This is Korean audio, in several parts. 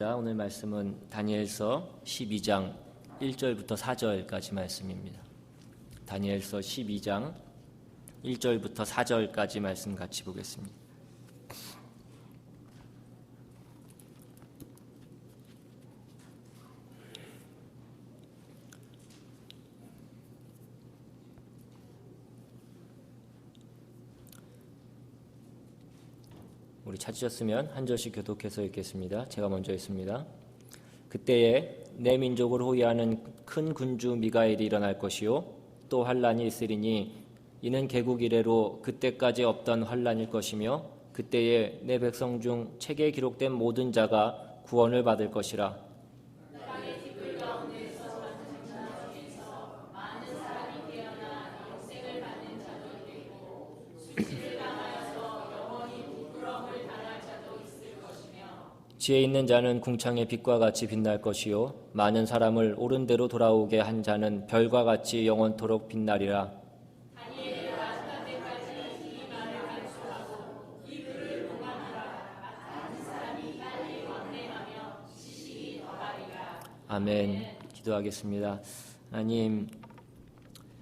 오늘 말씀은 다니엘서 12장 1절부터 4절까지 말씀입니다. 다니엘서 12장 1절부터 4절까지 말씀 같이 보겠습니다. 우리 찾으셨으면 한 절씩 교독해서 읽겠습니다. 제가 먼저 읽습니다. 그때에 내 민족을 호위하는 큰 군주 미가엘이 일어날 것이요 또 환란이 있으리니 이는 개국 이래로 그때까지 없던 환란일 것이며 그때에 내 백성 중 책에 기록된 모든 자가 구원을 받을 것이라. 지혜 있는 자는 궁창의 빛과 같이 빛날 것이요 많은 사람을 옳은 대로 돌아오게 한 자는 별과 같이 영원토록 빛나리라. 아멘. 기도하겠습니다. 하나님,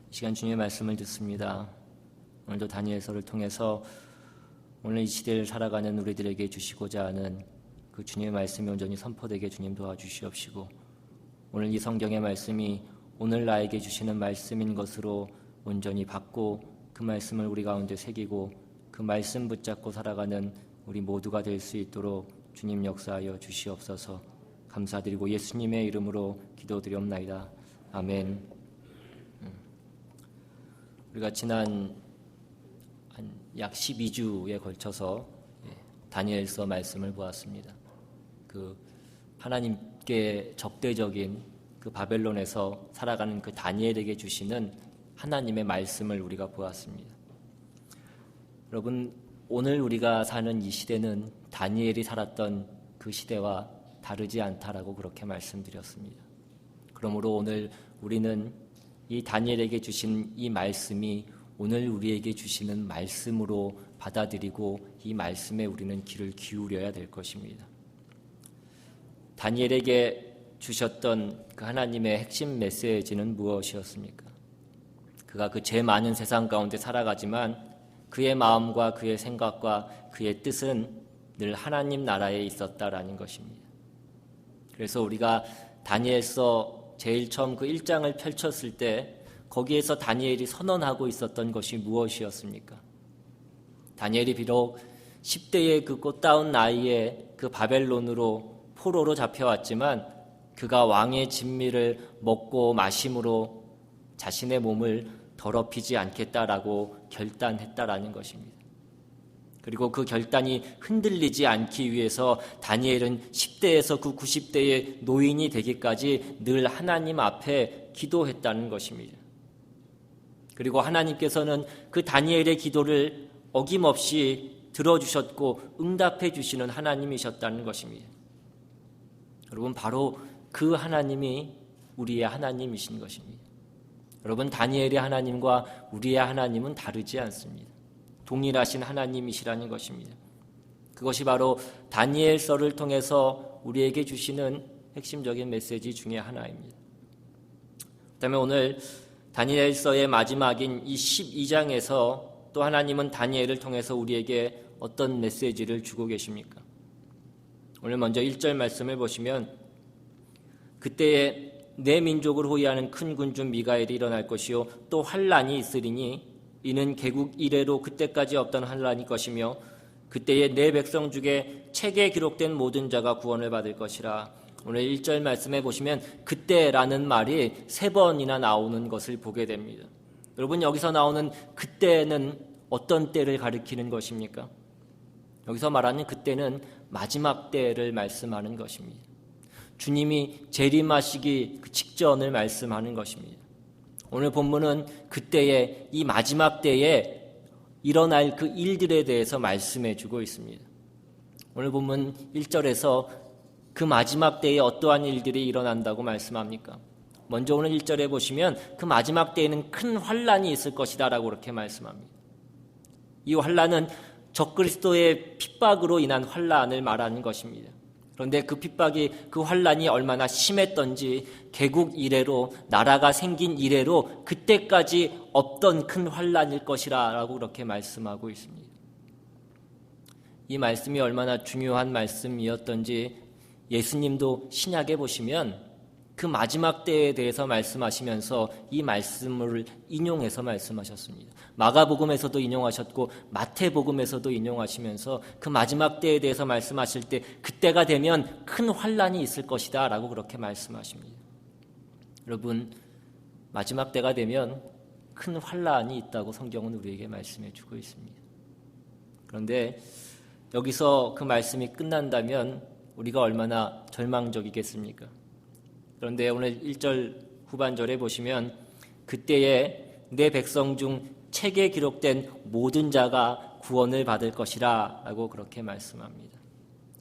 이 시간 주님의 말씀을 듣습니다. 오늘도 다니엘서를 통해서 오늘 이 시대를 살아가는 우리들에게 주시고자 하는 그 주님의 말씀이 온전히 선포되게 주님 도와주시옵시고, 오늘 이 성경의 말씀이 오늘 나에게 주시는 말씀인 것으로 온전히 받고 그 말씀을 우리 가운데 새기고 그 말씀 붙잡고 살아가는 우리 모두가 될 수 있도록 주님 역사하여 주시옵소서. 감사드리고 예수님의 이름으로 기도드리옵나이다. 아멘. 우리가 지난 약 12주에 걸쳐서 다니엘서 말씀을 보았습니다. 그 하나님께 적대적인 그 바벨론에서 살아가는 그 다니엘에게 주시는 하나님의 말씀을 우리가 보았습니다. 여러분, 오늘 우리가 사는 이 시대는 다니엘이 살았던 그 시대와 다르지 않다라고 그렇게 말씀드렸습니다. 그러므로 오늘 우리는 이 다니엘에게 주신 이 말씀이 오늘 우리에게 주시는 말씀으로 받아들이고 이 말씀에 우리는 귀를 기울여야 될 것입니다. 다니엘에게 주셨던 그 하나님의 핵심 메시지는 무엇이었습니까? 그가 그 죄 많은 세상 가운데 살아가지만 그의 마음과 그의 생각과 그의 뜻은 늘 하나님 나라에 있었다라는 것입니다. 그래서 우리가 다니엘서 제일 처음 그 1장을 펼쳤을 때 거기에서 다니엘이 선언하고 있었던 것이 무엇이었습니까? 다니엘이 비록 10대의 그 꽃다운 나이에 그 바벨론으로 포로로 잡혀왔지만 그가 왕의 진미를 먹고 마심으로 자신의 몸을 더럽히지 않겠다라고 결단했다라는 것입니다. 그리고 그 결단이 흔들리지 않기 위해서 다니엘은 10대에서 그 90대의 노인이 되기까지 늘 하나님 앞에 기도했다는 것입니다. 그리고 하나님께서는 그 다니엘의 기도를 어김없이 들어주셨고 응답해 주시는 하나님이셨다는 것입니다. 여러분, 바로 그 하나님이 우리의 하나님이신 것입니다. 여러분, 다니엘의 하나님과 우리의 하나님은 다르지 않습니다. 동일하신 하나님이시라는 것입니다. 그것이 바로 다니엘서를 통해서 우리에게 주시는 핵심적인 메시지 중에 하나입니다. 그다음에 오늘 다니엘서의 마지막인 이 12장에서 또 하나님은 다니엘을 통해서 우리에게 어떤 메시지를 주고 계십니까? 오늘 먼저 1절 말씀을 보시면 그때에 내 민족을 호위하는 큰 군주 미가엘이 일어날 것이요 또 환란이 있으리니 이는 개국 이래로 그때까지 없던 환란일 것이며 그때에 내 백성 중에 책에 기록된 모든 자가 구원을 받을 것이라. 오늘 1절 말씀에 보시면 그때라는 말이 3번이나 나오는 것을 보게 됩니다. 여러분, 여기서 나오는 그때는 어떤 때를 가리키는 것입니까? 여기서 말하는 그때는 마지막 때를 말씀하는 것입니다. 주님이 재림하시기 그 직전을 말씀하는 것입니다. 오늘 본문은 그때에 이 마지막 때에 일어날 그 일들에 대해서 말씀해 주고 있습니다. 오늘 본문 1절에서 그 마지막 때에 어떠한 일들이 일어난다고 말씀합니까? 먼저 오늘 1절에 보시면 그 마지막 때에는 큰 환란이 있을 것이다 라고 그렇게 말씀합니다. 이 환란은 적그리스도의 핍박으로 인한 환란을 말하는 것입니다. 그런데 그 핍박이, 그 환란이 얼마나 심했던지 개국 이래로, 나라가 생긴 이래로 그때까지 없던 큰 환란일 것이라고 그렇게 말씀하고 있습니다. 이 말씀이 얼마나 중요한 말씀이었던지 예수님도 신약에 보시면 그 마지막 때에 대해서 말씀하시면서 이 말씀을 인용해서 말씀하셨습니다. 마가복음에서도 인용하셨고 마태복음에서도 인용하시면서 그 마지막 때에 대해서 말씀하실 때 그때가 되면 큰 환란이 있을 것이다 라고 그렇게 말씀하십니다. 여러분, 마지막 때가 되면 큰 환란이 있다고 성경은 우리에게 말씀해 주고 있습니다. 그런데 여기서 그 말씀이 끝난다면 우리가 얼마나 절망적이겠습니까? 그런데 오늘 1절 후반절에 보시면 그때에 내 백성 중 책에 기록된 모든 자가 구원을 받을 것이라 라고 그렇게 말씀합니다.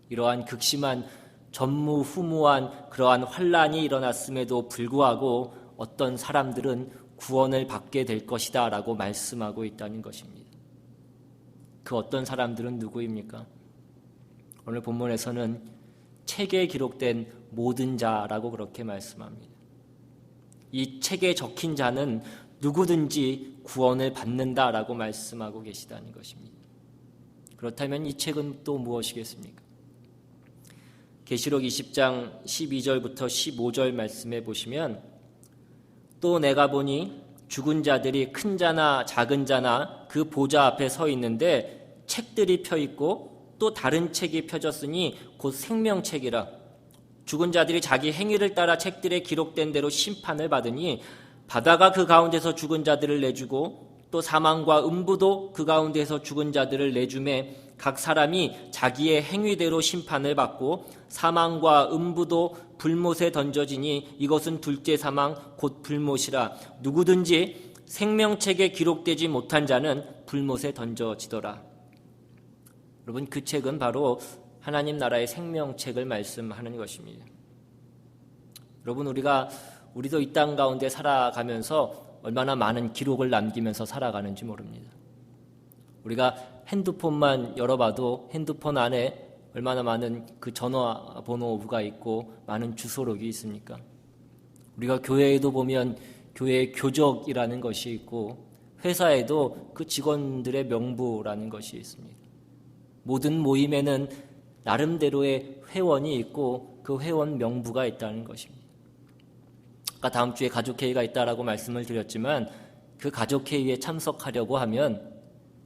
이러한 극심한 전무후무한 그러한 환란이 일어났음에도 불구하고 어떤 사람들은 구원을 받게 될 것이다 라고 말씀하고 있다는 것입니다. 그 어떤 사람들은 누구입니까? 오늘 본문에서는 책에 기록된 모든 자라고 그렇게 말씀합니다. 이 책에 적힌 자는 누구든지 구원을 받는다라고 말씀하고 계시다는 것입니다. 그렇다면 이 책은 또 무엇이겠습니까? 계시록 20장 12절부터 15절 말씀에 보시면 또 내가 보니 죽은 자들이 큰 자나 작은 자나 그 보좌 앞에 서 있는데 책들이 펴 있고 또 다른 책이 펴졌으니 곧 생명책이라. 죽은 자들이 자기 행위를 따라 책들에 기록된 대로 심판을 받으니 바다가 그 가운데서 죽은 자들을 내주고 또 사망과 음부도 그 가운데서 죽은 자들을 내주매 각 사람이 자기의 행위대로 심판을 받고 사망과 음부도 불못에 던져지니 이것은 둘째 사망 곧 불못이라. 누구든지 생명책에 기록되지 못한 자는 불못에 던져지더라. 여러분, 그 책은 바로 하나님 나라의 생명책을 말씀하는 것입니다. 여러분, 우리도 이 땅 가운데 살아가면서 얼마나 많은 기록을 남기면서 살아가는지 모릅니다. 우리가 핸드폰만 열어봐도 핸드폰 안에 얼마나 많은 그 전화번호부가 있고 많은 주소록이 있습니까? 우리가 교회에도 보면 교회의 교적이라는 것이 있고 회사에도 그 직원들의 명부라는 것이 있습니다. 모든 모임에는 나름대로의 회원이 있고 그 회원 명부가 있다는 것입니다. 아까 다음 주에 가족회의가 있다라고 말씀을 드렸지만 그 가족회의에 참석하려고 하면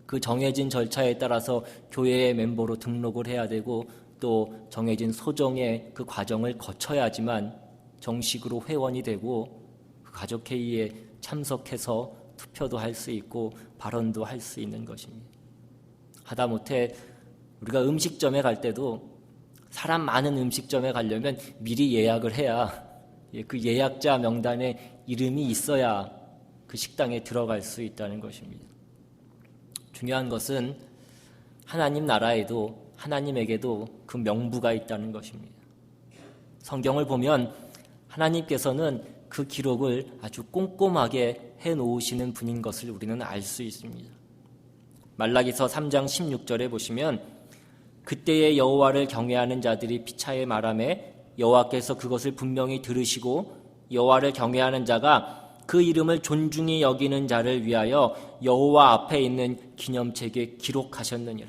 그 정해진 절차에 따라서 교회의 멤버로 등록을 해야 되고 또 정해진 소정의 그 과정을 거쳐야지만 정식으로 회원이 되고 그 가족회의에 참석해서 투표도 할 수 있고 발언도 할 수 있는 것입니다. 하다못해 우리가 음식점에 갈 때도 사람 많은 음식점에 가려면 미리 예약을 해야 그 예약자 명단에 이름이 있어야 그 식당에 들어갈 수 있다는 것입니다. 중요한 것은 하나님 나라에도 하나님에게도 그 명부가 있다는 것입니다. 성경을 보면 하나님께서는 그 기록을 아주 꼼꼼하게 해놓으시는 분인 것을 우리는 알 수 있습니다. 말라기서 3장 16절에 보시면 그때의 여호와를 경외하는 자들이 피차에 말하매 여호와께서 그것을 분명히 들으시고 여호와를 경외하는 자가 그 이름을 존중히 여기는 자를 위하여 여호와 앞에 있는 기념책에 기록하셨느니라.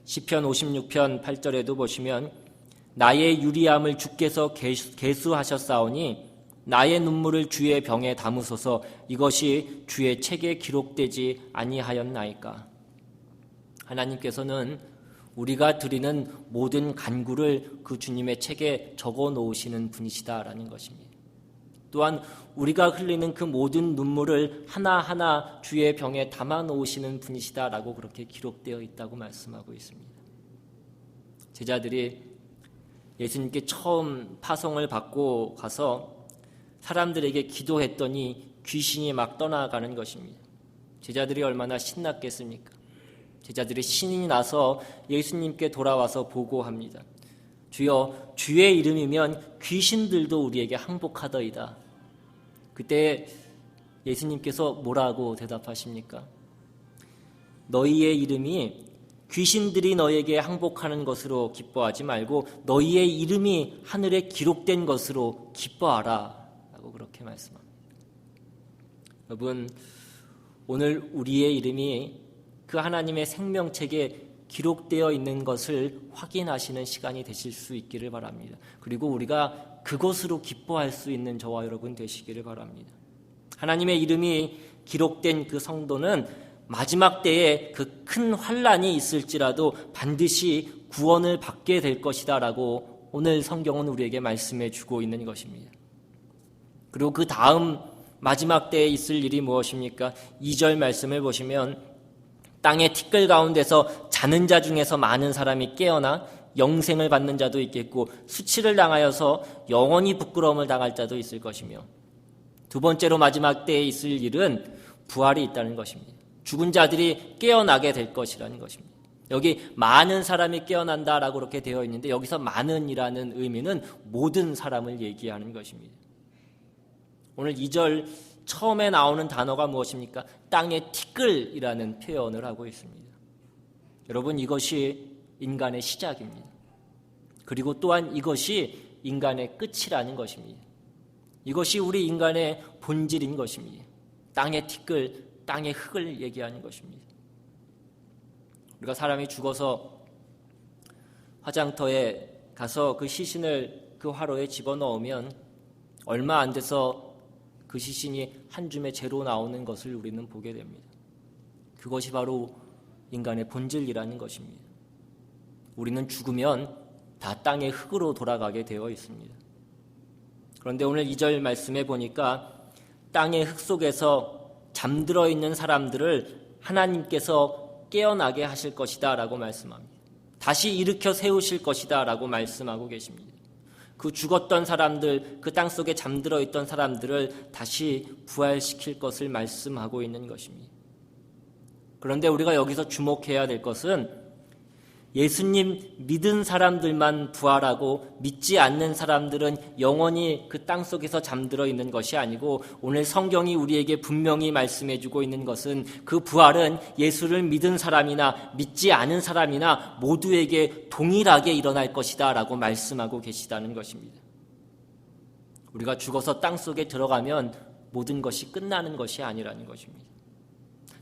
시편 56편 8절에도 보시면 나의 유리함을 주께서 계수하셨사오니 나의 눈물을 주의 병에 담으소서. 이것이 주의 책에 기록되지 아니하였나이까. 하나님께서는 우리가 드리는 모든 간구를 그 주님의 책에 적어 놓으시는 분이시다라는 것입니다. 또한 우리가 흘리는 그 모든 눈물을 하나하나 주의 병에 담아 놓으시는 분이시다라고 그렇게 기록되어 있다고 말씀하고 있습니다. 제자들이 예수님께 처음 파송을 받고 가서 사람들에게 기도했더니 귀신이 막 떠나가는 것입니다. 제자들이 얼마나 신났겠습니까? 제자들이 신이 나서 예수님께 돌아와서 보고합니다. 주여, 주의 이름이면 귀신들도 우리에게 항복하더이다. 그때 예수님께서 뭐라고 대답하십니까? 너희의 이름이 귀신들이 너에게 항복하는 것으로 기뻐하지 말고 너희의 이름이 하늘에 기록된 것으로 기뻐하라 라고 그렇게 말씀합니다. 여러분, 오늘 우리의 이름이 그 하나님의 생명책에 기록되어 있는 것을 확인하시는 시간이 되실 수 있기를 바랍니다. 그리고 우리가 그것으로 기뻐할 수 있는 저와 여러분 되시기를 바랍니다. 하나님의 이름이 기록된 그 성도는 마지막 때에 그 큰 환난이 있을지라도 반드시 구원을 받게 될 것이다 라고 오늘 성경은 우리에게 말씀해 주고 있는 것입니다. 그리고 그 다음 마지막 때에 있을 일이 무엇입니까? 2절 말씀을 보시면 땅의 티끌 가운데서 자는 자 중에서 많은 사람이 깨어나 영생을 받는 자도 있겠고 수치를 당하여서 영원히 부끄러움을 당할 자도 있을 것이며, 두 번째로 마지막 때에 있을 일은 부활이 있다는 것입니다. 죽은 자들이 깨어나게 될 것이라는 것입니다. 여기 많은 사람이 깨어난다라고 그렇게 되어 있는데 여기서 많은이라는 의미는 모든 사람을 얘기하는 것입니다. 오늘 2절 처음에 나오는 단어가 무엇입니까? 땅의 티끌이라는 표현을 하고 있습니다. 여러분, 이것이 인간의 시작입니다. 그리고 또한 이것이 인간의 끝이라는 것입니다. 이것이 우리 인간의 본질인 것입니다. 땅의 티끌, 땅의 흙을 얘기하는 것입니다. 우리가 사람이 죽어서 화장터에 가서 그 시신을 그 화로에 집어넣으면 얼마 안 돼서 그 시신이 한 줌의 재로 나오는 것을 우리는 보게 됩니다. 그것이 바로 인간의 본질이라는 것입니다. 우리는 죽으면 다 땅의 흙으로 돌아가게 되어 있습니다. 그런데 오늘 2절 말씀에 보니까 땅의 흙 속에서 잠들어 있는 사람들을 하나님께서 깨어나게 하실 것이다 라고 말씀합니다. 다시 일으켜 세우실 것이다 라고 말씀하고 계십니다. 그 죽었던 사람들, 그 땅 속에 잠들어 있던 사람들을 다시 부활시킬 것을 말씀하고 있는 것입니다. 그런데 우리가 여기서 주목해야 될 것은 예수님 믿은 사람들만 부활하고 믿지 않는 사람들은 영원히 그 땅 속에서 잠들어 있는 것이 아니고, 오늘 성경이 우리에게 분명히 말씀해주고 있는 것은 그 부활은 예수를 믿은 사람이나 믿지 않은 사람이나 모두에게 동일하게 일어날 것이다 라고 말씀하고 계시다는 것입니다. 우리가 죽어서 땅 속에 들어가면 모든 것이 끝나는 것이 아니라는 것입니다.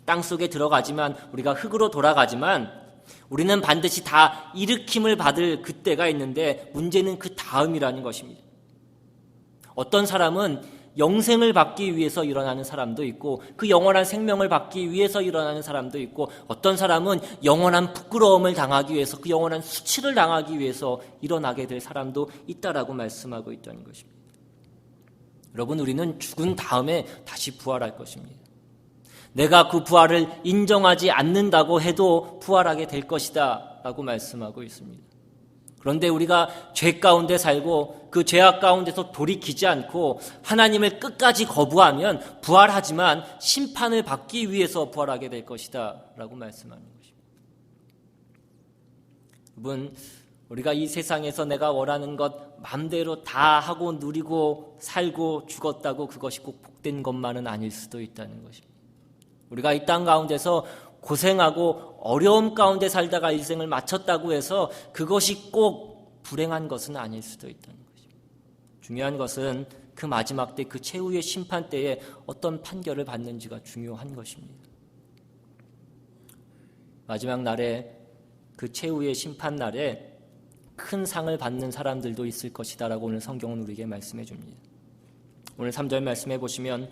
땅 속에 들어가지만, 우리가 흙으로 돌아가지만 우리는 반드시 다 일으킴을 받을 그때가 있는데, 문제는 그 다음이라는 것입니다. 어떤 사람은 영생을 받기 위해서 일어나는 사람도 있고, 그 영원한 생명을 받기 위해서 일어나는 사람도 있고, 어떤 사람은 영원한 부끄러움을 당하기 위해서, 그 영원한 수치를 당하기 위해서 일어나게 될 사람도 있다라고 말씀하고 있다는 것입니다. 여러분, 우리는 죽은 다음에 다시 부활할 것입니다. 내가 그 부활을 인정하지 않는다고 해도 부활하게 될 것이다 라고 말씀하고 있습니다. 그런데 우리가 죄 가운데 살고 그 죄악 가운데서 돌이키지 않고 하나님을 끝까지 거부하면 부활하지만 심판을 받기 위해서 부활하게 될 것이다 라고 말씀하는 것입니다. 여러분, 우리가 이 세상에서 내가 원하는 것 마음대로 다 하고 누리고 살고 죽었다고 그것이 꼭 복된 것만은 아닐 수도 있다는 것입니다. 우리가 이 땅 가운데서 고생하고 어려움 가운데 살다가 일생을 마쳤다고 해서 그것이 꼭 불행한 것은 아닐 수도 있다는 것입니다. 중요한 것은 그 마지막 때, 그 최후의 심판 때에 어떤 판결을 받는지가 중요한 것입니다. 마지막 날에, 그 최후의 심판 날에 큰 상을 받는 사람들도 있을 것이다 라고 오늘 성경은 우리에게 말씀해 줍니다. 오늘 3절 말씀해 보시면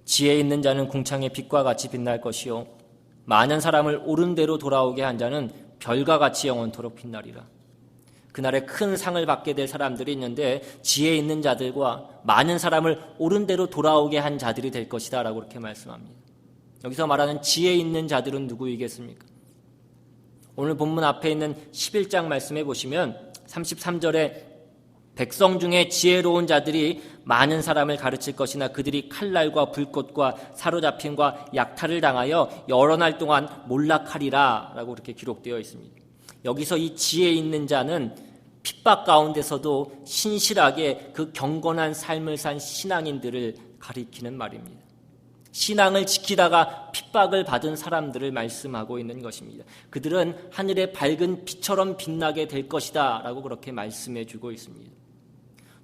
지혜 있는 자는 궁창의 빛과 같이 빛날 것이요 많은 사람을 옳은 대로 돌아오게 한 자는 별과 같이 영원토록 빛나리라. 그날에 큰 상을 받게 될 사람들이 있는데 지혜 있는 자들과 많은 사람을 옳은 대로 돌아오게 한 자들이 될 것이다 라고 그렇게 말씀합니다. 여기서 말하는 지혜 있는 자들은 누구이겠습니까? 오늘 본문 앞에 있는 11장 말씀해 보시면 33절에 백성 중에 지혜로운 자들이 많은 사람을 가르칠 것이나 그들이 칼날과 불꽃과 사로잡힘과 약탈을 당하여 여러 날 동안 몰락하리라 라고 그렇게 기록되어 있습니다. 여기서 이 지혜 있는 자는 핍박 가운데서도 신실하게 그 경건한 삶을 산 신앙인들을 가리키는 말입니다. 신앙을 지키다가 핍박을 받은 사람들을 말씀하고 있는 것입니다. 그들은 하늘의 밝은 빛처럼 빛나게 될 것이다 라고 그렇게 말씀해 주고 있습니다.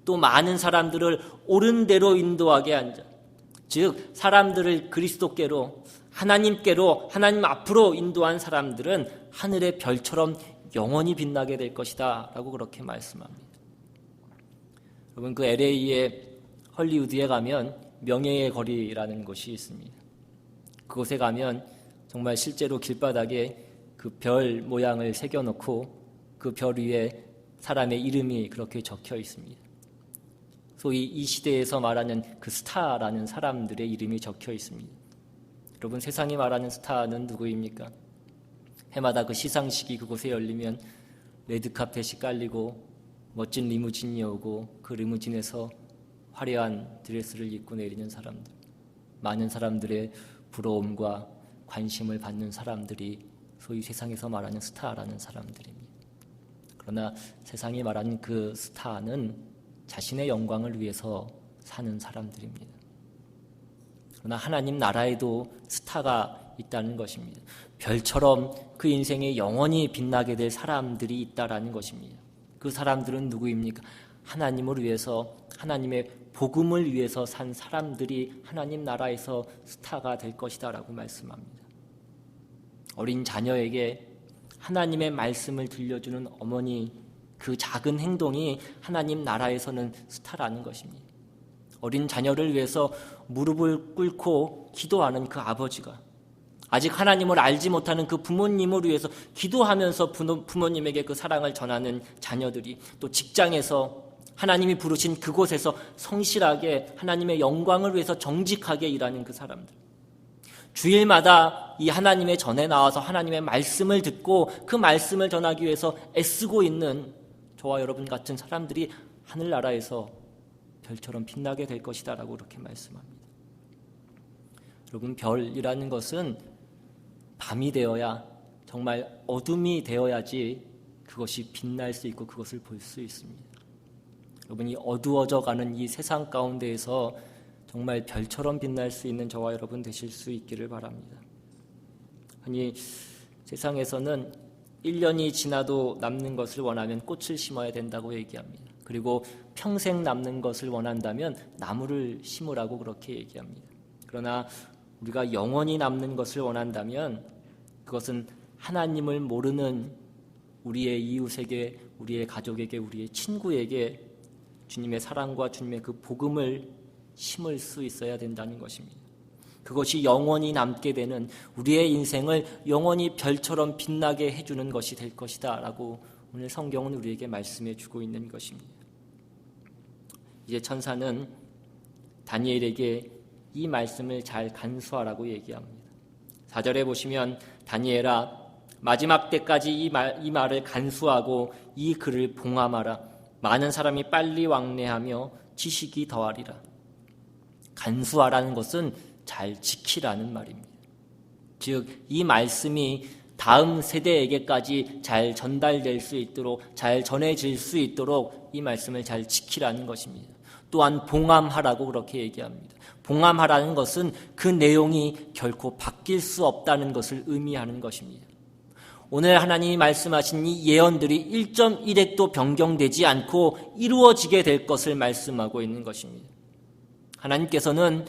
또 많은 사람들을 옳은 대로 인도하게 한 자, 즉 사람들을 그리스도께로 하나님께로 하나님 앞으로 인도한 사람들은 하늘의 별처럼 영원히 빛나게 될 것이다 라고 그렇게 말씀합니다. 여러분, 그 LA의 헐리우드에 가면 명예의 거리라는 곳이 있습니다. 그곳에 가면 정말 실제로 길바닥에 그 별 모양을 새겨놓고 그 별 위에 사람의 이름이 그렇게 적혀 있습니다. 소위 이 시대에서 말하는 그 스타라는 사람들의 이름이 적혀 있습니다. 여러분, 세상이 말하는 스타는 누구입니까? 해마다 그 시상식이 그곳에 열리면 레드카펫이 깔리고 멋진 리무진이 오고 그 리무진에서 화려한 드레스를 입고 내리는 사람들, 많은 사람들의 부러움과 관심을 받는 사람들이 소위 세상에서 말하는 스타라는 사람들입니다. 그러나 세상이 말하는 그 스타는 자신의 영광을 위해서 사는 사람들입니다. 그러나 하나님 나라에도 스타가 있다는 것입니다. 별처럼 그 인생에 영원히 빛나게 될 사람들이 있다라는 것입니다. 그 사람들은 누구입니까? 하나님을 위해서, 하나님의 복음을 위해서 산 사람들이 하나님 나라에서 스타가 될 것이다 라고 말씀합니다. 어린 자녀에게 하나님의 말씀을 들려주는 어머니, 그 작은 행동이 하나님 나라에서는 스타라는 것입니다. 어린 자녀를 위해서 무릎을 꿇고 기도하는 그 아버지가, 아직 하나님을 알지 못하는 그 부모님을 위해서 기도하면서 부모님에게 그 사랑을 전하는 자녀들이, 또 직장에서 하나님이 부르신 그곳에서 성실하게 하나님의 영광을 위해서 정직하게 일하는 그 사람들, 주일마다 이 하나님의 전에 나와서 하나님의 말씀을 듣고 그 말씀을 전하기 위해서 애쓰고 있는 저와 여러분 같은 사람들이 하늘나라에서 별처럼 빛나게 될 것이다 라고 그렇게 말씀합니다. 여러분, 별이라는 것은 밤이 되어야, 정말 어둠이 되어야지 그것이 빛날 수 있고 그것을 볼 수 있습니다. 여러분이 어두워져가는 이 세상 가운데에서 정말 별처럼 빛날 수 있는 저와 여러분 되실 수 있기를 바랍니다. 아니, 세상에서는 1년이 지나도 남는 것을 원하면 꽃을 심어야 된다고 얘기합니다. 그리고 평생 남는 것을 원한다면 나무를 심으라고 그렇게 얘기합니다. 그러나 우리가 영원히 남는 것을 원한다면 그것은 하나님을 모르는 우리의 이웃에게, 우리의 가족에게, 우리의 친구에게 주님의 사랑과 주님의 그 복음을 심을 수 있어야 된다는 것입니다. 그것이 영원히 남게 되는, 우리의 인생을 영원히 별처럼 빛나게 해주는 것이 될 것이다 라고 오늘 성경은 우리에게 말씀해 주고 있는 것입니다. 이제 천사는 다니엘에게 이 말씀을 잘 간수하라고 얘기합니다. 4절에 보시면 다니엘아, 마지막 때까지 이 말을 간수하고 이 글을 봉함하라. 많은 사람이 빨리 왕래하며 지식이 더하리라. 간수하라는 것은 잘 지키라는 말입니다. 즉, 이 말씀이 다음 세대에게까지 잘 전달될 수 있도록, 잘 전해질 수 있도록 이 말씀을 잘 지키라는 것입니다. 또한 봉함하라고 그렇게 얘기합니다. 봉함하라는 것은 그 내용이 결코 바뀔 수 없다는 것을 의미하는 것입니다. 오늘 하나님이 말씀하신 이 예언들이 1.1획도 변경되지 않고 이루어지게 될 것을 말씀하고 있는 것입니다. 하나님께서는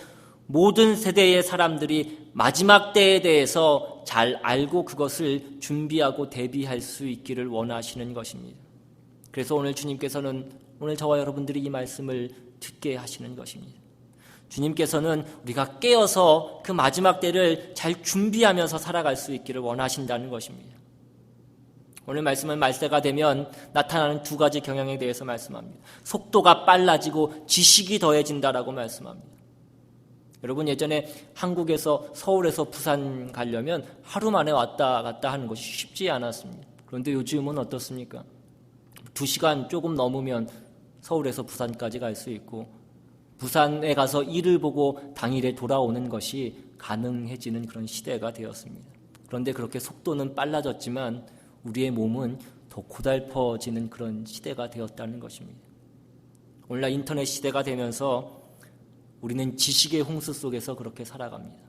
모든 세대의 사람들이 마지막 때에 대해서 잘 알고 그것을 준비하고 대비할 수 있기를 원하시는 것입니다. 그래서 오늘 주님께서는 오늘 저와 여러분들이 이 말씀을 듣게 하시는 것입니다. 주님께서는 우리가 깨어서 그 마지막 때를 잘 준비하면서 살아갈 수 있기를 원하신다는 것입니다. 오늘 말씀은 말세가 되면 나타나는 두 가지 경향에 대해서 말씀합니다. 속도가 빨라지고 지식이 더해진다라고 말씀합니다. 여러분, 예전에 한국에서 서울에서 부산 가려면 하루 만에 왔다 갔다 하는 것이 쉽지 않았습니다. 그런데 요즘은 어떻습니까? 2시간 조금 넘으면 서울에서 부산까지 갈 수 있고, 부산에 가서 일을 보고 당일에 돌아오는 것이 가능해지는 그런 시대가 되었습니다. 그런데 그렇게 속도는 빨라졌지만 우리의 몸은 더 고달퍼지는 그런 시대가 되었다는 것입니다. 오늘날 인터넷 시대가 되면서 우리는 지식의 홍수 속에서 그렇게 살아갑니다.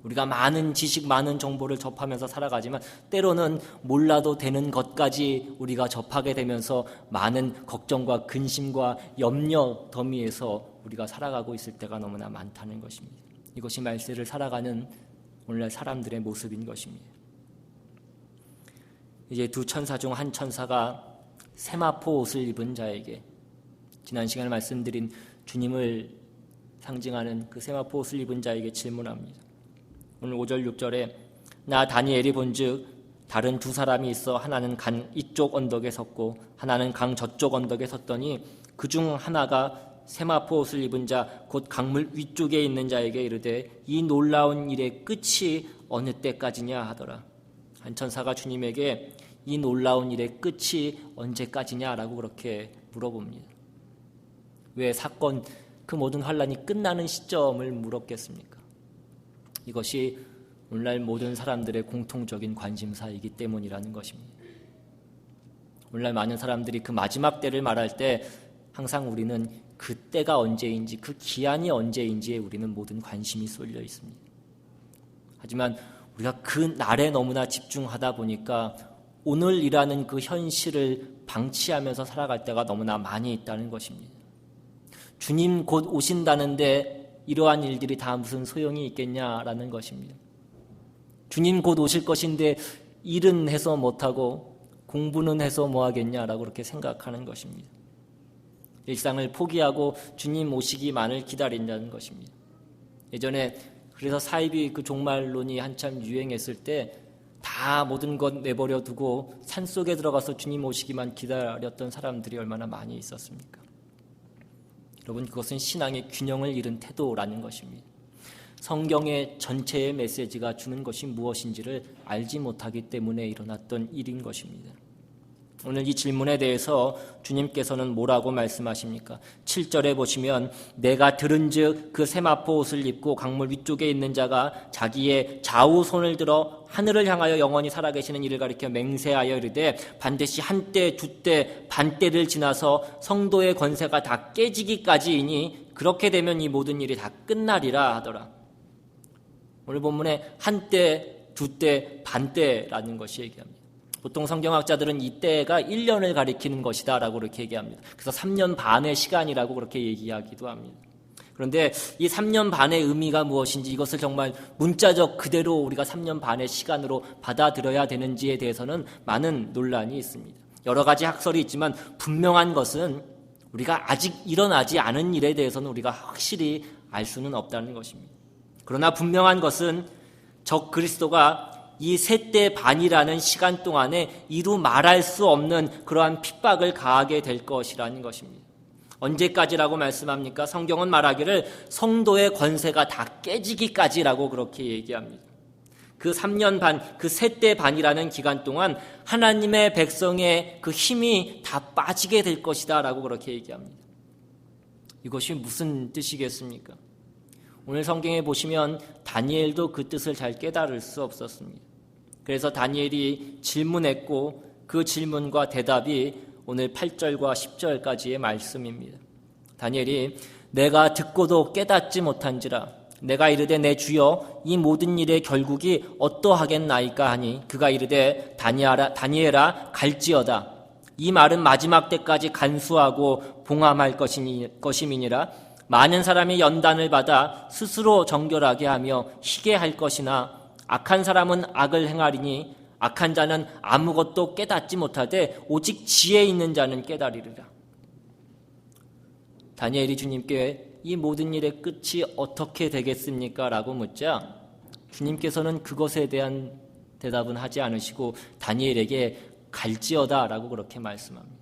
우리가 많은 지식, 많은 정보를 접하면서 살아가지만 때로는 몰라도 되는 것까지 우리가 접하게 되면서 많은 걱정과 근심과 염려 더미에서 우리가 살아가고 있을 때가 너무나 많다는 것입니다. 이것이 말세를 살아가는 오늘날 사람들의 모습인 것입니다. 이제 두 천사 중 한 천사가 세마포 옷을 입은 자에게, 지난 시간에 말씀드린 주님을 상징하는 그 세마포 옷을 입은 자에게 질문합니다. 오늘 5절 6절에 나 다니엘이 본즉 다른 두 사람이 있어 하나는 강 이쪽 언덕에 섰고 하나는 강 저쪽 언덕에 섰더니 그중 하나가 세마포 옷을 입은 자 곧 강물 위쪽에 있는 자에게 이르되 이 놀라운 일의 끝이 어느 때까지냐 하더라. 한 천사가 주님에게 이 놀라운 일의 끝이 언제까지냐라고 그렇게 물어봅니다. 왜 사건 그 모든 환란이 끝나는 시점을 물었겠습니까? 이것이 오늘날 모든 사람들의 공통적인 관심사이기 때문이라는 것입니다. 오늘날 많은 사람들이 그 마지막 때를 말할 때 항상 우리는 그 때가 언제인지, 그 기한이 언제인지에 우리는 모든 관심이 쏠려 있습니다. 하지만 우리가 그 날에 너무나 집중하다 보니까 오늘이라는 그 현실을 방치하면서 살아갈 때가 너무나 많이 있다는 것입니다. 주님 곧 오신다는데 이러한 일들이 다 무슨 소용이 있겠냐라는 것입니다. 주님 곧 오실 것인데 일은 해서 못하고 공부는 해서 뭐하겠냐라고 그렇게 생각하는 것입니다. 일상을 포기하고 주님 오시기만을 기다린다는 것입니다. 예전에 그래서 사이비 그 종말론이 한참 유행했을 때 다 모든 것 내버려 두고 산속에 들어가서 주님 오시기만 기다렸던 사람들이 얼마나 많이 있었습니까? 여러분, 그것은 신앙의 균형을 잃은 태도라는 것입니다. 성경의 전체의 메시지가 주는 것이 무엇인지를 알지 못하기 때문에 일어났던 일인 것입니다. 오늘 이 질문에 대해서 주님께서는 뭐라고 말씀하십니까? 7절에 보시면 내가 들은즉 그 세마포 옷을 입고 강물 위쪽에 있는 자가 자기의 좌우 손을 들어 하늘을 향하여 영원히 살아계시는 이를 가리켜 맹세하여 이르되 반드시 한때 두때 반때를 지나서 성도의 권세가 다 깨지기까지이니 그렇게 되면 이 모든 일이 다 끝나리라 하더라. 오늘 본문에 한때 두때 반때라는 것이 얘기합니다. 보통 성경학자들은 이 때가 1년을 가리키는 것이다 라고 그렇게 얘기합니다. 그래서 3년 반의 시간이라고 그렇게 얘기하기도 합니다. 그런데 이 3년 반의 의미가 무엇인지, 이것을 정말 문자적 그대로 우리가 3년 반의 시간으로 받아들여야 되는지에 대해서는 많은 논란이 있습니다. 여러 가지 학설이 있지만 분명한 것은 우리가 아직 일어나지 않은 일에 대해서는 우리가 확실히 알 수는 없다는 것입니다. 그러나 분명한 것은 적 그리스도가 이 셋대 반이라는 시간 동안에 이루 말할 수 없는 그러한 핍박을 가하게 될 것이라는 것입니다. 언제까지라고 말씀합니까? 성경은 말하기를 성도의 권세가 다 깨지기까지라고 그렇게 얘기합니다. 그 3년 반, 그 셋대 반이라는 기간 동안 하나님의 백성의 그 힘이 다 빠지게 될 것이다 라고 그렇게 얘기합니다. 이것이 무슨 뜻이겠습니까? 오늘 성경에 보시면 다니엘도 그 뜻을 잘 깨달을 수 없었습니다. 그래서 다니엘이 질문했고 그 질문과 대답이 오늘 8절과 10절까지의 말씀입니다. 다니엘이 내가 듣고도 깨닫지 못한지라 내가 이르되 내 주여 이 모든 일의 결국이 어떠하겠나이까 하니 그가 이르되 다니엘아 갈지어다. 이 말은 마지막 때까지 간수하고 봉함할 것임이니라. 많은 사람이 연단을 받아 스스로 정결하게 하며 희게 할 것이나 악한 사람은 악을 행하리니 악한 자는 아무것도 깨닫지 못하되 오직 지혜 있는 자는 깨달으리라. 다니엘이 주님께 이 모든 일의 끝이 어떻게 되겠습니까? 라고 묻자 주님께서는 그것에 대한 대답은 하지 않으시고 다니엘에게 갈지어다 라고 그렇게 말씀합니다.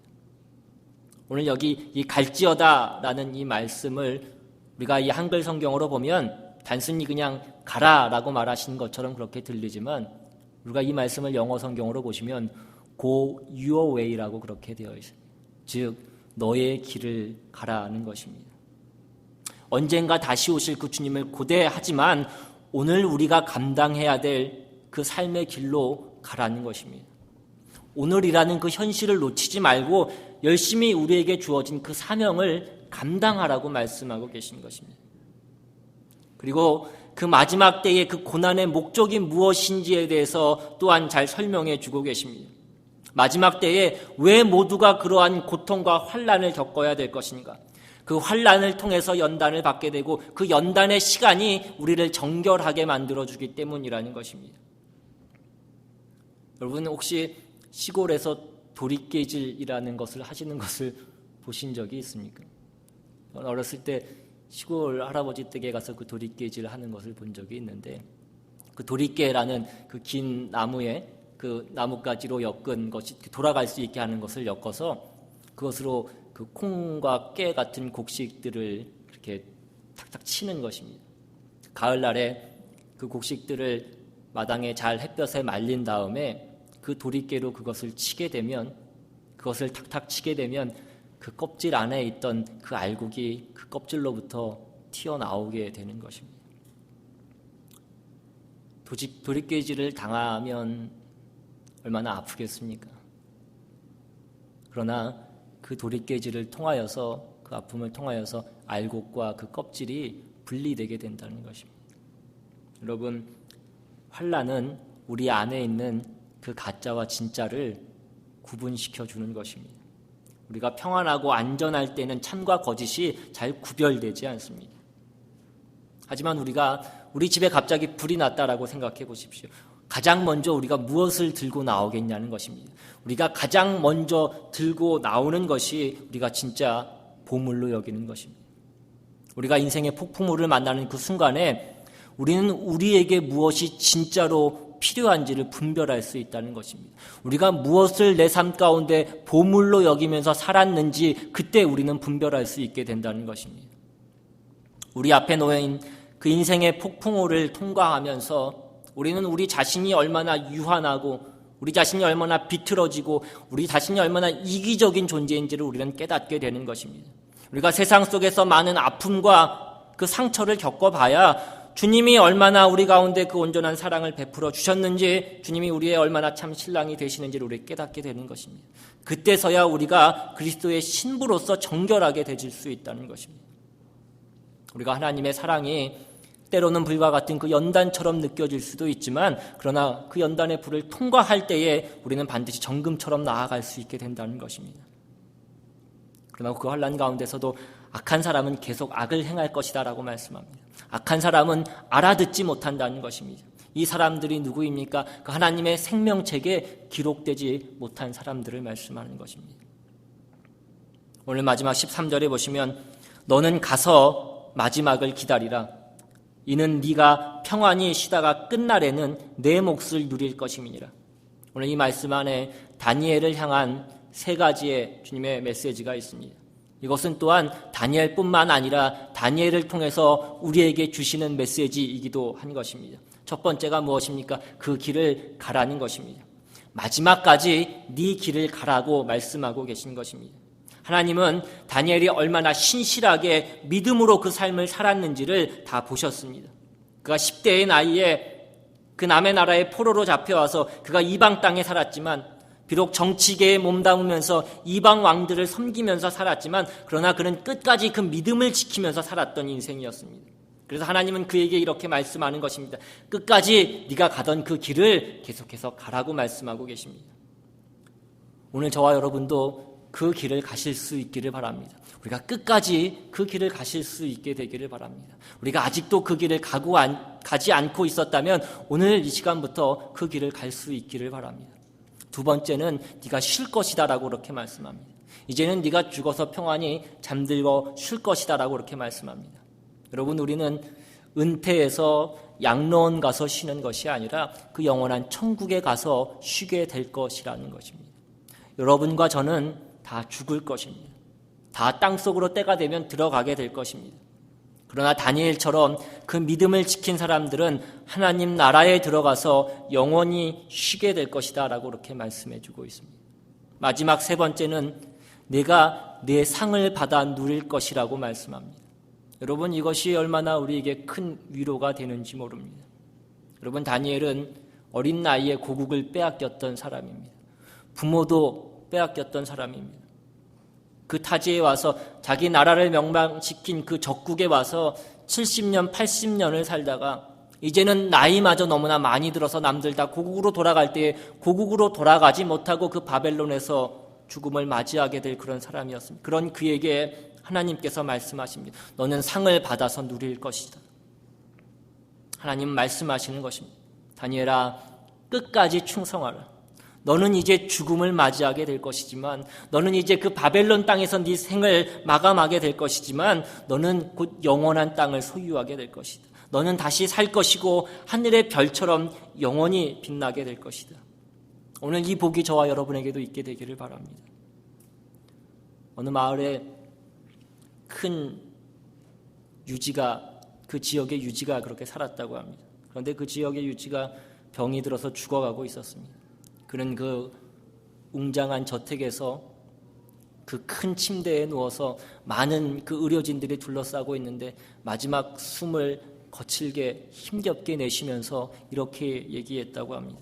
오늘 여기 이 갈지어다 라는 이 말씀을 우리가 이 한글 성경으로 보면 단순히 그냥 가라라고 말하신 것처럼 그렇게 들리지만 우리가 이 말씀을 영어 성경으로 보시면 Go your way라고 그렇게 되어 있습니다. 즉 너의 길을 가라는 것입니다. 언젠가 다시 오실 그 주님을 고대하지만 오늘 우리가 감당해야 될 그 삶의 길로 가라는 것입니다. 오늘이라는 그 현실을 놓치지 말고 열심히 우리에게 주어진 그 사명을 감당하라고 말씀하고 계신 것입니다. 그리고 그 마지막 때의 그 고난의 목적이 무엇인지에 대해서 또한 잘 설명해 주고 계십니다. 마지막 때에 왜 모두가 그러한 고통과 환난을 겪어야 될 것인가? 그 환난을 통해서 연단을 받게 되고 그 연단의 시간이 우리를 정결하게 만들어주기 때문이라는 것입니다. 여러분 혹시 시골에서 도리깨질이라는 것을 하시는 것을 보신 적이 있습니까? 어렸을 때 시골 할아버지 댁에 가서 그 도리깨질을 하는 것을 본 적이 있는데, 그 도리깨라는 그 긴 나무에 그 나뭇가지로 엮은 것이 돌아갈 수 있게 하는 것을 엮어서 그것으로 그 콩과 깨 같은 곡식들을 이렇게 탁탁 치는 것입니다. 가을날에 그 곡식들을 마당에 잘 햇볕에 말린 다음에 그 도리깨로 그것을 치게 되면, 그것을 탁탁 치게 되면 그 껍질 안에 있던 그 알곡이 그 껍질로부터 튀어나오게 되는 것입니다. 도리깨질을 당하면 얼마나 아프겠습니까? 그러나 그 도리깨질을 통하여서, 그 아픔을 통하여서 알곡과 그 껍질이 분리되게 된다는 것입니다. 여러분, 환난은 우리 안에 있는 그 가짜와 진짜를 구분시켜 주는 것입니다. 우리가 평안하고 안전할 때는 참과 거짓이 잘 구별되지 않습니다. 하지만 우리 집에 갑자기 불이 났다라고 생각해 보십시오. 가장 먼저 우리가 무엇을 들고 나오겠냐는 것입니다. 우리가 가장 먼저 들고 나오는 것이 우리가 진짜 보물로 여기는 것입니다. 우리가 인생의 폭풍우를 만나는 그 순간에 우리는 우리에게 무엇이 진짜로 필요한지를 분별할 수 있다는 것입니다. 우리가 무엇을 내 삶 가운데 보물로 여기면서 살았는지 그때 우리는 분별할 수 있게 된다는 것입니다. 우리 앞에 놓인 그 인생의 폭풍우를 통과하면서 우리는 우리 자신이 얼마나 유한하고 우리 자신이 얼마나 비틀어지고 우리 자신이 얼마나 이기적인 존재인지를 우리는 깨닫게 되는 것입니다. 우리가 세상 속에서 많은 아픔과 그 상처를 겪어봐야 주님이 얼마나 우리 가운데 그 온전한 사랑을 베풀어 주셨는지, 주님이 우리의 얼마나 참 신랑이 되시는지를 우리 깨닫게 되는 것입니다. 그때서야 우리가 그리스도의 신부로서 정결하게 되질 수 있다는 것입니다. 우리가 하나님의 사랑이 때로는 불과 같은 그 연단처럼 느껴질 수도 있지만, 그러나 그 연단의 불을 통과할 때에 우리는 반드시 정금처럼 나아갈 수 있게 된다는 것입니다. 그러나 그 환난 가운데서도 악한 사람은 계속 악을 행할 것이다 라고 말씀합니다. 악한 사람은 알아듣지 못한다는 것입니다. 이 사람들이 누구입니까? 그 하나님의 생명책에 기록되지 못한 사람들을 말씀하는 것입니다. 오늘 마지막 13절에 보시면 너는 가서 마지막을 기다리라. 이는 네가 평안히 쉬다가 끝날에는 내 몫을 누릴 것임이니라. 오늘 이 말씀 안에 다니엘을 향한 세 가지의 주님의 메시지가 있습니다. 이것은 또한 다니엘뿐만 아니라 다니엘을 통해서 우리에게 주시는 메시지이기도 한 것입니다. 첫 번째가 무엇입니까? 그 길을 가라는 것입니다. 마지막까지 네 길을 가라고 말씀하고 계신 것입니다. 하나님은 다니엘이 얼마나 신실하게 믿음으로 그 삶을 살았는지를 다 보셨습니다. 그가 10대의 나이에 그 남의 나라의 포로로 잡혀와서 그가 이방 땅에 살았지만, 비록 정치계에 몸담으면서 이방 왕들을 섬기면서 살았지만, 그러나 그는 끝까지 그 믿음을 지키면서 살았던 인생이었습니다. 그래서 하나님은 그에게 이렇게 말씀하는 것입니다. 끝까지 네가 가던 그 길을 계속해서 가라고 말씀하고 계십니다. 오늘 저와 여러분도 그 길을 가실 수 있기를 바랍니다. 우리가 끝까지 그 길을 가실 수 있게 되기를 바랍니다. 우리가 아직도 그 길을 가지 않고 있었다면 오늘 이 시간부터 그 길을 갈 수 있기를 바랍니다. 두 번째는 네가 쉴 것이다 라고 그렇게 말씀합니다. 이제는 네가 죽어서 평안히 잠들고 쉴 것이다 라고 그렇게 말씀합니다. 여러분, 우리는 은퇴해서 양로원 가서 쉬는 것이 아니라 그 영원한 천국에 가서 쉬게 될 것이라는 것입니다. 여러분과 저는 다 죽을 것입니다. 다 땅속으로 때가 되면 들어가게 될 것입니다. 그러나 다니엘처럼 그 믿음을 지킨 사람들은 하나님 나라에 들어가서 영원히 쉬게 될 것이다 라고 그렇게 말씀해 주고 있습니다. 마지막 세 번째는 내가 내 상을 받아 누릴 것이라고 말씀합니다. 여러분, 이것이 얼마나 우리에게 큰 위로가 되는지 모릅니다. 여러분, 다니엘은 어린 나이에 고국을 빼앗겼던 사람입니다. 부모도 빼앗겼던 사람입니다. 그 타지에 와서 자기 나라를 멸망시킨 그 적국에 와서 70년, 80년을 살다가 이제는 나이마저 너무나 많이 들어서 남들 다 고국으로 돌아갈 때에 고국으로 돌아가지 못하고 그 바벨론에서 죽음을 맞이하게 될 그런 사람이었습니다. 그런 그에게 하나님께서 말씀하십니다. 너는 상을 받아서 누릴 것이다. 하나님 말씀하시는 것입니다. 다니엘아, 끝까지 충성하라. 너는 이제 죽음을 맞이하게 될 것이지만, 너는 이제 그 바벨론 땅에서 네 생을 마감하게 될 것이지만, 너는 곧 영원한 땅을 소유하게 될 것이다. 너는 다시 살 것이고 하늘의 별처럼 영원히 빛나게 될 것이다. 오늘 이 복이 저와 여러분에게도 있게 되기를 바랍니다. 어느 마을에 큰 유지가, 그 지역의 유지가 그렇게 살았다고 합니다. 그런데 그 지역의 유지가 병이 들어서 죽어가고 있었습니다. 그는 그 웅장한 저택에서 그 큰 침대에 누워서 많은 그 의료진들이 둘러싸고 있는데 마지막 숨을 거칠게 힘겹게 내쉬면서 이렇게 얘기했다고 합니다.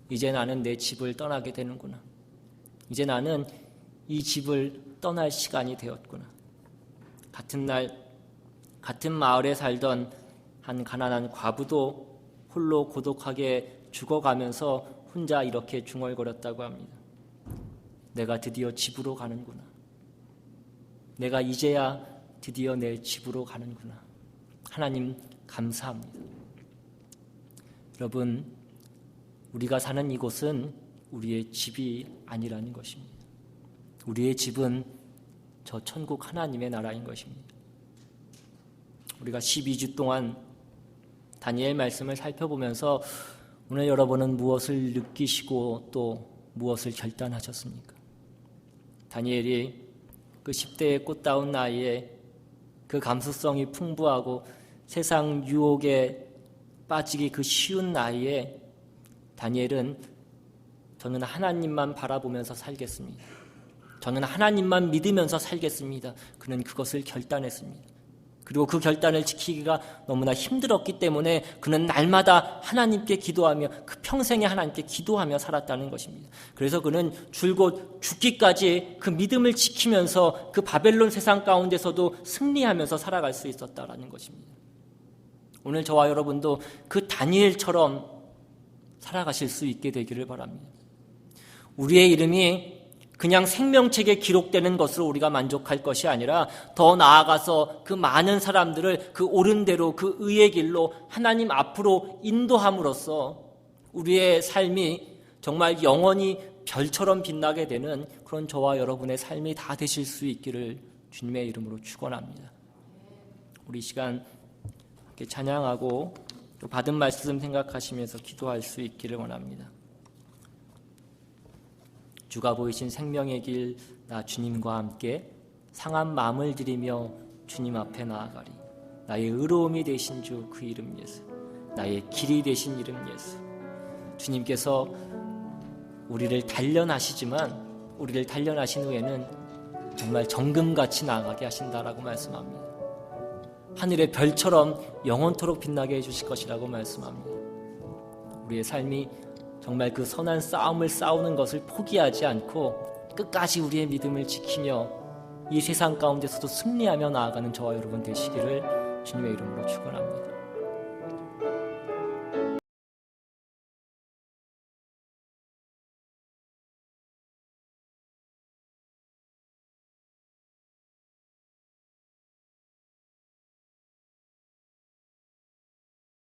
이제 나는 내 집을 떠나게 되는구나. 이제 나는 이 집을 떠날 시간이 되었구나. 같은 날 같은 마을에 살던 한 가난한 과부도 홀로 고독하게 죽어가면서 혼자 이렇게 중얼거렸다고 합니다. 내가 드디어 집으로 가는구나. 내가 이제야 드디어 내 집으로 가는구나. 하나님 감사합니다. 여러분, 우리가 사는 이곳은 우리의 집이 아니라는 것입니다. 우리의 집은 저 천국 하나님의 나라인 것입니다. 우리가 12주 동안 다니엘 말씀을 살펴보면서 오늘 여러분은 무엇을 느끼시고 또 무엇을 결단하셨습니까? 다니엘이 그 10대의 꽃다운 나이에 그 감수성이 풍부하고 세상 유혹에 빠지기 그 쉬운 나이에 다니엘은 저는 하나님만 바라보면서 살겠습니다. 저는 하나님만 믿으면서 살겠습니다. 그는 그것을 결단했습니다. 그리고 그 결단을 지키기가 너무나 힘들었기 때문에 그는 날마다 하나님께 기도하며 그 평생에 하나님께 기도하며 살았다는 것입니다. 그래서 그는 줄곧 죽기까지 그 믿음을 지키면서 그 바벨론 세상 가운데서도 승리하면서 살아갈 수 있었다는 것입니다. 오늘 저와 여러분도 그 다니엘처럼 살아가실 수 있게 되기를 바랍니다. 우리의 이름이 그냥 생명책에 기록되는 것으로 우리가 만족할 것이 아니라 더 나아가서 그 많은 사람들을 그 옳은 대로 그 의의 길로 하나님 앞으로 인도함으로써 우리의 삶이 정말 영원히 별처럼 빛나게 되는 그런 저와 여러분의 삶이 다 되실 수 있기를 주님의 이름으로 축원합니다. 우리 시간 함께 찬양하고 또 받은 말씀 생각하시면서 기도할 수 있기를 원합니다. 주가 보이신 생명의 길, 나 주님과 함께 상한 마음을 드리며 주님 앞에 나아가리. 나의 의로움이 되신 주 그 이름 예수, 나의 길이 되신 이름 예수. 주님께서 우리를 단련하시지만 우리를 단련하신 후에는 정말 정금같이 나아가게 하신다라고 말씀합니다. 하늘의 별처럼 영원토록 빛나게 해주실 것이라고 말씀합니다. 우리의 삶이 정말 그 선한 싸움을 싸우는 것을 포기하지 않고 끝까지 우리의 믿음을 지키며 이 세상 가운데서도 승리하며 나아가는 저와 여러분 되시기를 주님의 이름으로 축원합니다.